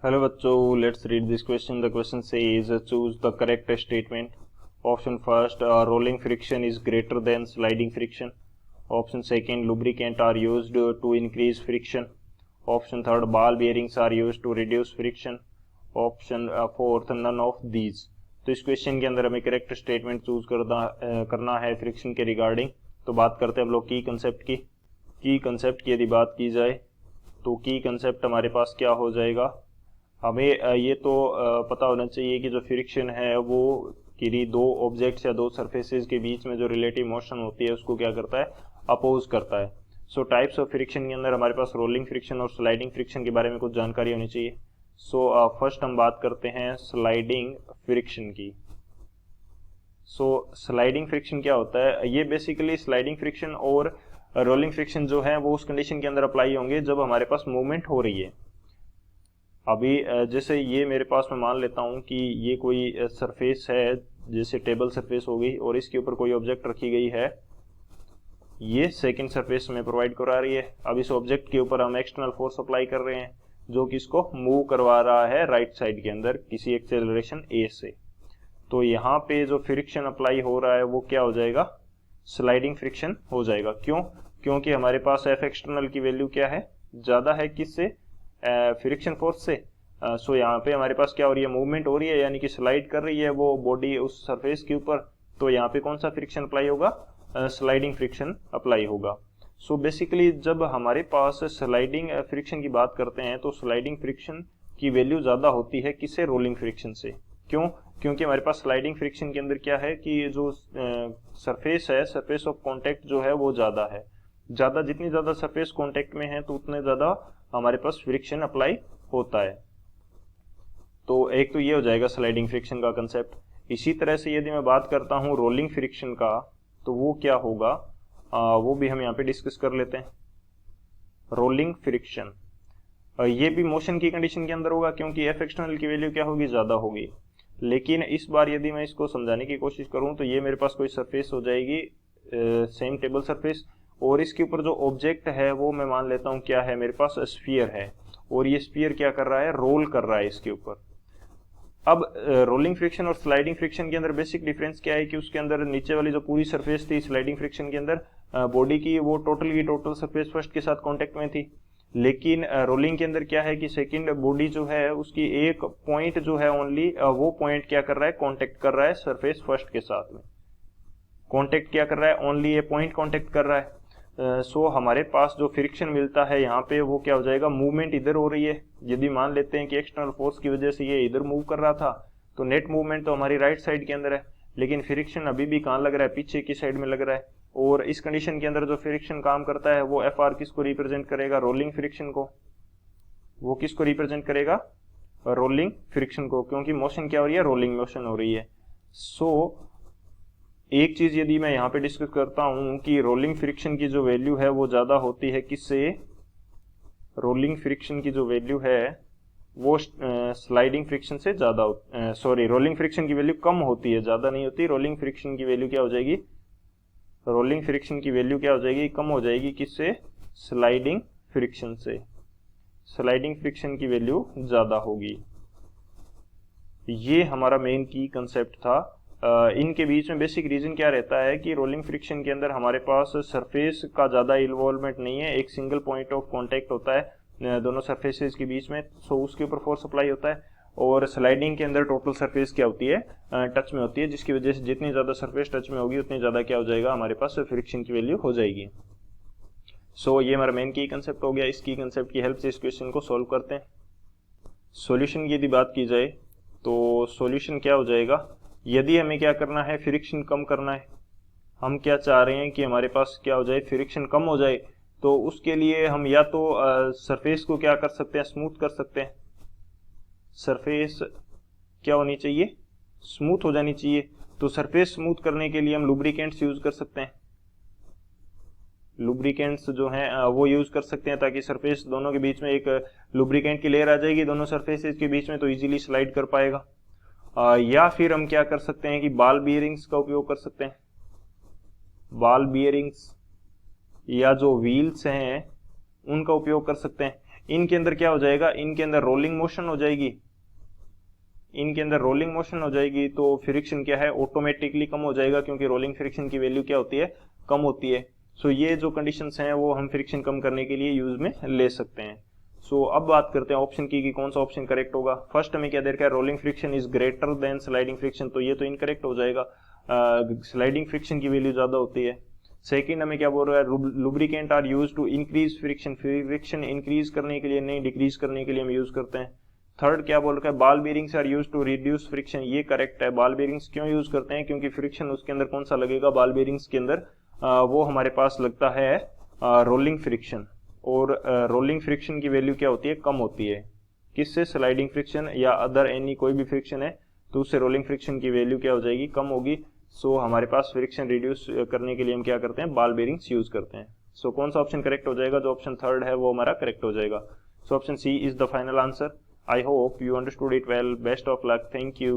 Hello बच्चों, let's read this question. The question says choose the correct statement. Option first, rolling friction is greater than sliding friction. Option second, lubricant are used to increase friction. Option third, ball bearings are used to reduce friction. Option fourth, none of these. तो इस question के अंदर हमें correct statement choose करना है friction के regarding. तो बात करते हैं हम लोग की कंसेप्ट की. की कंसेप्ट की यदि बात की जाए तो की कंसेप्ट हमारे पास क्या हो जाएगा. हमें ये तो पता होना चाहिए कि जो फ्रिक्शन है वो किसी दो ऑब्जेक्ट्स या दो सरफेसेस के बीच में जो रिलेटिव मोशन होती है उसको क्या करता है, अपोज करता है. सो टाइप्स ऑफ फ्रिक्शन के अंदर हमारे पास रोलिंग फ्रिक्शन और स्लाइडिंग फ्रिक्शन के बारे में कुछ जानकारी होनी चाहिए. सो फर्स्ट हम बात करते हैं स्लाइडिंग फ्रिक्शन की. सो स्लाइडिंग फ्रिक्शन क्या होता है. ये बेसिकली स्लाइडिंग फ्रिक्शन और रोलिंग फ्रिक्शन जो है वो उस कंडीशन के अंदर अप्लाई होंगे जब हमारे पास मूवमेंट हो रही है. अभी जैसे ये मेरे पास मैं मान लेता हूँ कि ये कोई सरफेस है, जैसे टेबल सरफेस हो गई और इसके ऊपर कोई ऑब्जेक्ट रखी गई है. ये सेकंड सरफेस में प्रोवाइड करा रही है. अब इस ऑब्जेक्ट के ऊपर हम एक्सटर्नल फोर्स अप्लाई कर रहे हैं जो कि इसको मूव करवा रहा है राइट साइड के अंदर किसी एक्सेलरेशन ए से. तो यहाँ पे जो फ्रिक्शन अप्लाई हो रहा है वो क्या हो जाएगा, स्लाइडिंग फ्रिक्शन हो जाएगा. क्यों? क्योंकि हमारे पास एफ एक्सटर्नल की वैल्यू क्या है, ज्यादा है किससे, फ्रिक्शन फोर्स से. सो यहाँ पे हमारे पास क्या हो रही है, मूवमेंट हो रही है, यानी कि स्लाइड कर रही है वो बॉडी उस सरफेस के ऊपर. तो यहाँ पे कौन सा फ्रिक्शन अप्लाई होगा, स्लाइडिंग फ्रिक्शन अप्लाई होगा. सो बेसिकली जब हमारे पास स्लाइडिंग फ्रिक्शन की बात करते हैं तो स्लाइडिंग फ्रिक्शन की वैल्यू ज्यादा होती है किससे, रोलिंग फ्रिक्शन से. क्यों? क्योंकि हमारे पास स्लाइडिंग फ्रिक्शन के अंदर क्या है कि जो सरफेस है, सरफेस ऑफ कॉन्टेक्ट जो है वो ज्यादा है. ज्यादा, जितनी ज्यादा सरफेस कॉन्टेक्ट में है तो उतने ज्यादा हमारे पास फ्रिक्शन अप्लाई होता है. तो एक तो ये हो जाएगा स्लाइडिंग फ्रिक्शन का कंसेप्ट. इसी तरह से यदि मैं बात करता हूँ रोलिंग फ्रिक्शन का तो वो क्या होगा, वो भी हम यहाँ पे डिस्कस कर लेते हैं. रोलिंग फ्रिक्शन ये भी मोशन की कंडीशन के अंदर होगा क्योंकि एफ एक्सटर्नल की वैल्यू क्या होगी, ज्यादा होगी. लेकिन इस बार यदि मैं इसको समझाने की कोशिश करूं तो ये मेरे पास कोई सरफेस हो जाएगी, सेम टेबल सरफेस, और इसके ऊपर जो ऑब्जेक्ट है वो मैं मान लेता हूं क्या है, मेरे पास स्फीयर है. और ये स्फीयर क्या कर रहा है, रोल कर रहा है इसके ऊपर. अब रोलिंग फ्रिक्शन और स्लाइडिंग फ्रिक्शन के अंदर बेसिक डिफरेंस क्या है कि उसके अंदर नीचे वाली जो पूरी सरफेस थी स्लाइडिंग फ्रिक्शन के अंदर बॉडी की, वो टोटल की टोटल सरफेस फर्स्ट के साथ कांटेक्ट में थी. लेकिन रोलिंग के अंदर क्या है कि सेकंड बॉडी जो है उसकी एक पॉइंट जो है ओनली, वो पॉइंट क्या कर रहा है, कांटेक्ट कर रहा है सरफेस फर्स्ट के साथ में. कांटेक्ट क्या कर रहा है, ओनली ये पॉइंट कांटेक्ट कर रहा है. सो हमारे पास जो फ्रिक्शन मिलता है यहाँ पे वो क्या हो जाएगा, मूवमेंट इधर हो रही है. यदि मान लेते हैं कि एक्सटर्नल फोर्स की वजह से ये इधर मूव कर रहा था तो नेट मूवमेंट तो हमारी राइट साइड के अंदर है. लेकिन फ्रिक्शन अभी भी कहाँ लग रहा है, पीछे की साइड में लग रहा है. और इस कंडीशन के अंदर जो फ्रिक्शन काम करता है वो एफ आर किसको रिप्रेजेंट करेगा, रोलिंग फ्रिक्शन को. वो किसको रिप्रेजेंट करेगा, रोलिंग फ्रिक्शन को, क्योंकि मोशन क्या हो रही है, रोलिंग मोशन हो रही है. सो एक चीज यदि मैं यहाँ पे डिस्कस करता हूं कि रोलिंग फ्रिक्शन की जो वैल्यू है वो ज्यादा होती है किससे, रोलिंग फ्रिक्शन की जो वैल्यू है वो स्लाइडिंग फ्रिक्शन से ज्यादा, सॉरी, रोलिंग फ्रिक्शन की वैल्यू कम होती है, ज्यादा नहीं होती. रोलिंग फ्रिक्शन की वैल्यू क्या हो जाएगी, रोलिंग फ्रिक्शन की वैल्यू क्या हो जाएगी, कम हो जाएगी किससे, स्लाइडिंग फ्रिक्शन से. स्लाइडिंग फ्रिक्शन की वैल्यू ज्यादा होगी. ये हमारा मेन की कंसेप्ट था. इनके बीच में बेसिक रीजन क्या रहता है कि रोलिंग फ्रिक्शन के अंदर हमारे पास सरफेस का ज्यादा इन्वॉल्वमेंट नहीं है, एक सिंगल पॉइंट ऑफ कांटेक्ट होता है दोनों सरफेसेस के बीच में, सो उसके ऊपर फोर्स अप्लाई होता है. और स्लाइडिंग के अंदर टोटल सरफेस क्या होती है, टच में होती है, जिसकी वजह से जितनी ज्यादा सरफेस टच में होगी उतनी ज्यादा क्या हो जाएगा, हमारे पास फ्रिक्शन की वैल्यू हो जाएगी. सो ये हमारा मेन की कंसेप्ट हो गया. इस की कंसेप्ट की हेल्प से इस क्वेश्चन को सोल्व करते हैं. सॉल्यूशन की यदि बात की जाए तो सॉल्यूशन क्या हो जाएगा, यदि हमें क्या करना है, फ्रिक्शन कम करना है, हम क्या चाह रहे हैं कि हमारे पास क्या हो जाए, फ्रिक्शन कम हो जाए, तो उसके लिए हम या तो सरफेस को क्या कर सकते हैं, स्मूथ कर सकते हैं. सरफेस क्या होनी चाहिए, स्मूथ हो जानी चाहिए. तो सरफेस स्मूथ करने के लिए हम लुब्रिकेंट्स यूज कर सकते हैं. लुब्रिकेंट्स जो हैं वो यूज कर सकते हैं ताकि सरफेस दोनों के बीच में एक लुब्रिकेंट की लेयर आ जाएगी दोनों सरफेसेस के बीच में, तो इजीली स्लाइड कर पाएगा. या फिर हम क्या कर सकते हैं कि बॉल बियरिंग्स का उपयोग कर सकते हैं. बॉल बियरिंग्स या जो व्हील्स हैं उनका उपयोग कर सकते हैं. इनके अंदर क्या हो जाएगा, इनके अंदर रोलिंग मोशन हो जाएगी, इनके अंदर रोलिंग मोशन हो जाएगी, तो फ्रिक्शन क्या है ऑटोमेटिकली कम हो जाएगा, क्योंकि रोलिंग फ्रिक्शन की वैल्यू क्या होती है, कम होती है। सो ये जो कंडीशंस हैं वो हम फ्रिक्शन कम करने के लिए यूज में ले सकते हैं। सो अब बात करते हैं ऑप्शन की कि कौन सा ऑप्शन करेक्ट होगा। फर्स्ट हमें क्या दे रखा है, rolling friction is greater than sliding friction, तो ये तो इनकरेक्ट हो जाएगा, स्लाइडिंग फ्रिक्शन की वैल्यू ज्यादा होती है। सेकंड हमें क्या बोल रहा है, lubricant are use to increase friction, friction increase करने के लिए नहीं डिक्रीज करने के लिए हम यूज करते हैं। थर्ड क्या बोल रखा है, ball bearings are use to reduce friction, ये करेक्ट है। बॉल बेरिंग्स क्यों यूज करते हैं, क्योंकि फ्रिक्शन उसके अंदर कौन सा लगेगा, बॉल बेरिंग्स के अंदर वो हमारे पास लगता है रोलिंग फ्रिक्शन, और रोलिंग फ्रिक्शन की वैल्यू क्या होती है, कम होती है। किससे, स्लाइडिंग फ्रिक्शन या अदर एनी कोई भी फ्रिक्शन है तो उससे रोलिंग फ्रिक्शन की वैल्यू क्या हो जाएगी, कम होगी। सो हमारे पास फ्रिक्शन रिड्यूस करने के लिए हम क्या करते हैं, बॉल बेरिंग्स यूज करते हैं। सो कौन सा ऑप्शन करेक्ट हो जाएगा, जो ऑप्शन थर्ड है वो हमारा करेक्ट हो जाएगा। So option C is the final answer. I hope you understood it well. Best of luck. Thank you.